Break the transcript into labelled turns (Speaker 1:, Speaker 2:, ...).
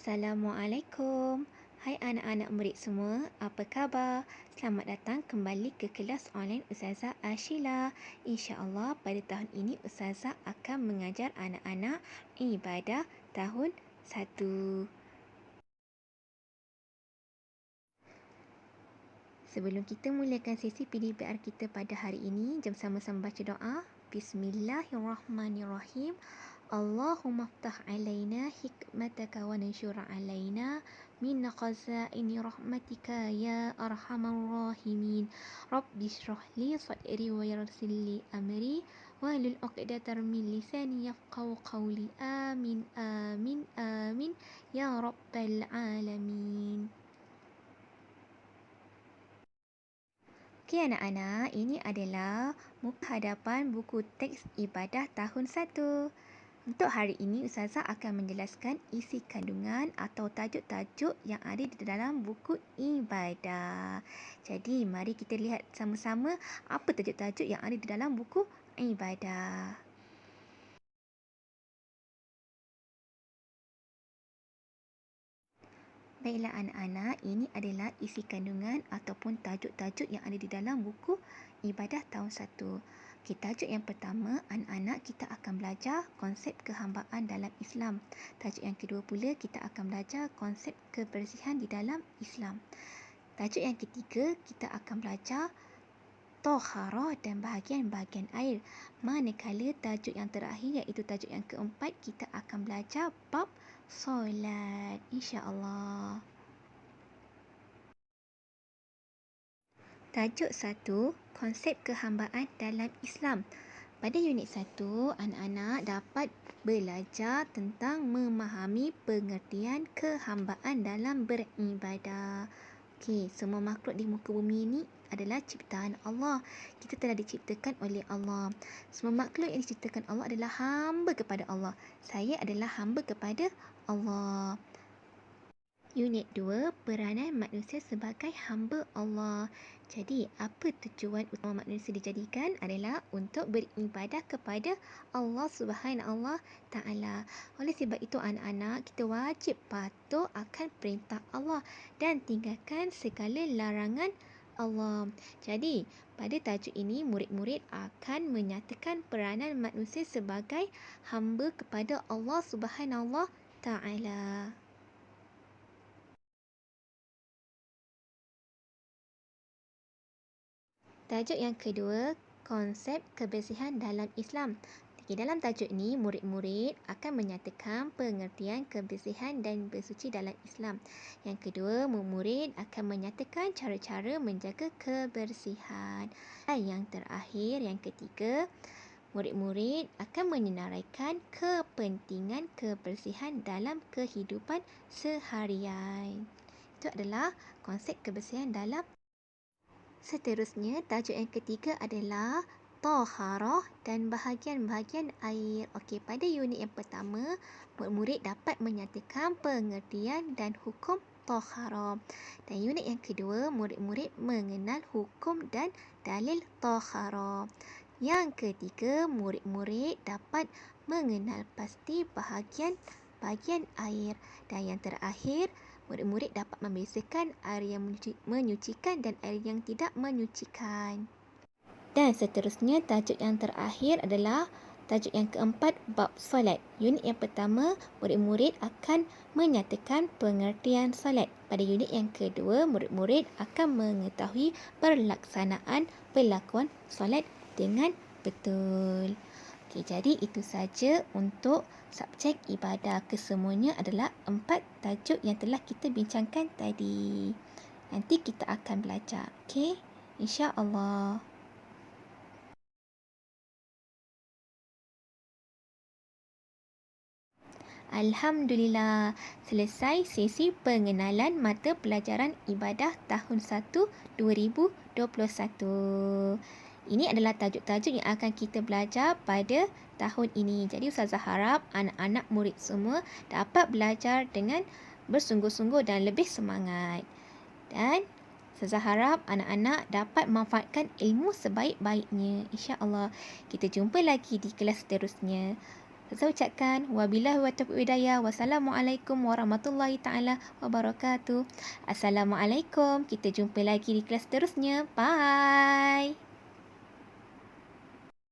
Speaker 1: Assalamualaikum. Hai anak-anak murid semua, apa khabar? Selamat datang kembali ke kelas online Ustazah Ashila. InsyaAllah pada tahun ini Ustazah akan mengajar anak-anak ibadah tahun 1. Sebelum kita mulakan sesi PDPR kita pada hari ini, jom sama-sama baca doa. Bismillahirrahmanirrahim. Allahumma ftah alaina hikmataka wa nanshur alaina min khazaini rahmatika ya arhamar rahimin. Rabbi shrah li sadri wa yassir li amri wahlul 'uqdatam min lisani yafqahu qawli. Amin amin amin ya rabbal alamin. Okey anak-anak, ini adalah muka hadapan buku teks ibadah tahun 1. Untuk hari ini, Ustazah akan menjelaskan isi kandungan atau tajuk-tajuk yang ada di dalam buku ibadah. Jadi, mari kita lihat sama-sama apa tajuk-tajuk yang ada di dalam buku ibadah. Baiklah anak-anak, ini adalah isi kandungan ataupun tajuk-tajuk yang ada di dalam buku ibadah tahun 1. Okay, tajuk yang pertama, anak-anak kita akan belajar konsep kehambaan dalam Islam. Tajuk yang kedua pula, kita akan belajar konsep kebersihan di dalam Islam. Tajuk yang ketiga, kita akan belajar Toharah dan bahagian-bahagian air. Manakala tajuk yang terakhir iaitu tajuk yang keempat, kita akan belajar bab solat, insya-Allah. Tajuk 1, konsep kehambaan dalam Islam. Pada unit 1, anak-anak dapat belajar tentang memahami pengertian kehambaan dalam beribadah. Okey, semua makhluk di muka bumi ini adalah ciptaan Allah. Kita telah diciptakan oleh Allah. Semua makhluk yang diciptakan Allah adalah hamba kepada Allah. Saya adalah hamba kepada Allah. Unit 2, peranan manusia sebagai hamba Allah. Jadi, apa tujuan utama manusia dijadikan adalah untuk beribadah kepada Allah Subhanahu Ta'ala. Oleh sebab itu anak-anak, kita wajib patuh akan perintah Allah dan tinggalkan segala larangan Allah. Jadi, pada tajuk ini murid-murid akan menyatakan peranan manusia sebagai hamba kepada Allah Subhanahu Ta'ala. Tajuk yang kedua, konsep kebersihan dalam Islam. Dalam tajuk ini, murid-murid akan menyatakan pengertian kebersihan dan bersuci dalam Islam. Yang kedua, murid akan menyatakan cara-cara menjaga kebersihan. Dan yang terakhir, yang ketiga, murid-murid akan menyenaraikan kepentingan kebersihan dalam kehidupan seharian. Itu adalah konsep kebersihan dalam. Seterusnya, tajuk yang ketiga adalah Toharah dan bahagian-bahagian air. Okey, pada unit yang pertama, murid-murid dapat menyatakan pengertian dan hukum Toharah. Dan unit yang kedua, murid-murid mengenal hukum dan dalil Toharah. Yang ketiga, murid-murid dapat mengenal pasti bahagian air. Dan yang terakhir, murid-murid dapat membezakan air yang menyucikan dan air yang tidak menyucikan. Dan seterusnya, tajuk yang terakhir adalah tajuk yang keempat, bab solat. Unit yang pertama, murid-murid akan menyatakan pengertian solat. Pada unit yang kedua, murid-murid akan mengetahui pelaksanaan pelakuan solat dengan betul. Okey, jadi itu saja untuk subjek ibadah. Kesemuanya adalah 4 tajuk yang telah kita bincangkan tadi. Nanti kita akan belajar. Okey, insya-Allah. Alhamdulillah, selesai sesi pengenalan mata pelajaran ibadah tahun 1 2021. Ini adalah tajuk-tajuk yang akan kita belajar pada tahun ini. Jadi Ustazah harap anak-anak murid semua dapat belajar dengan bersungguh-sungguh dan lebih semangat. Dan Ustazah harap anak-anak dapat manfaatkan ilmu sebaik-baiknya. InsyaAllah. Kita jumpa lagi di kelas seterusnya. Saya ucapkan wabillahi wa taufiq hidayah. Wassalamualaikum warahmatullahi taala wabarakatuh. Assalamualaikum. Kita jumpa lagi di kelas seterusnya. Bye.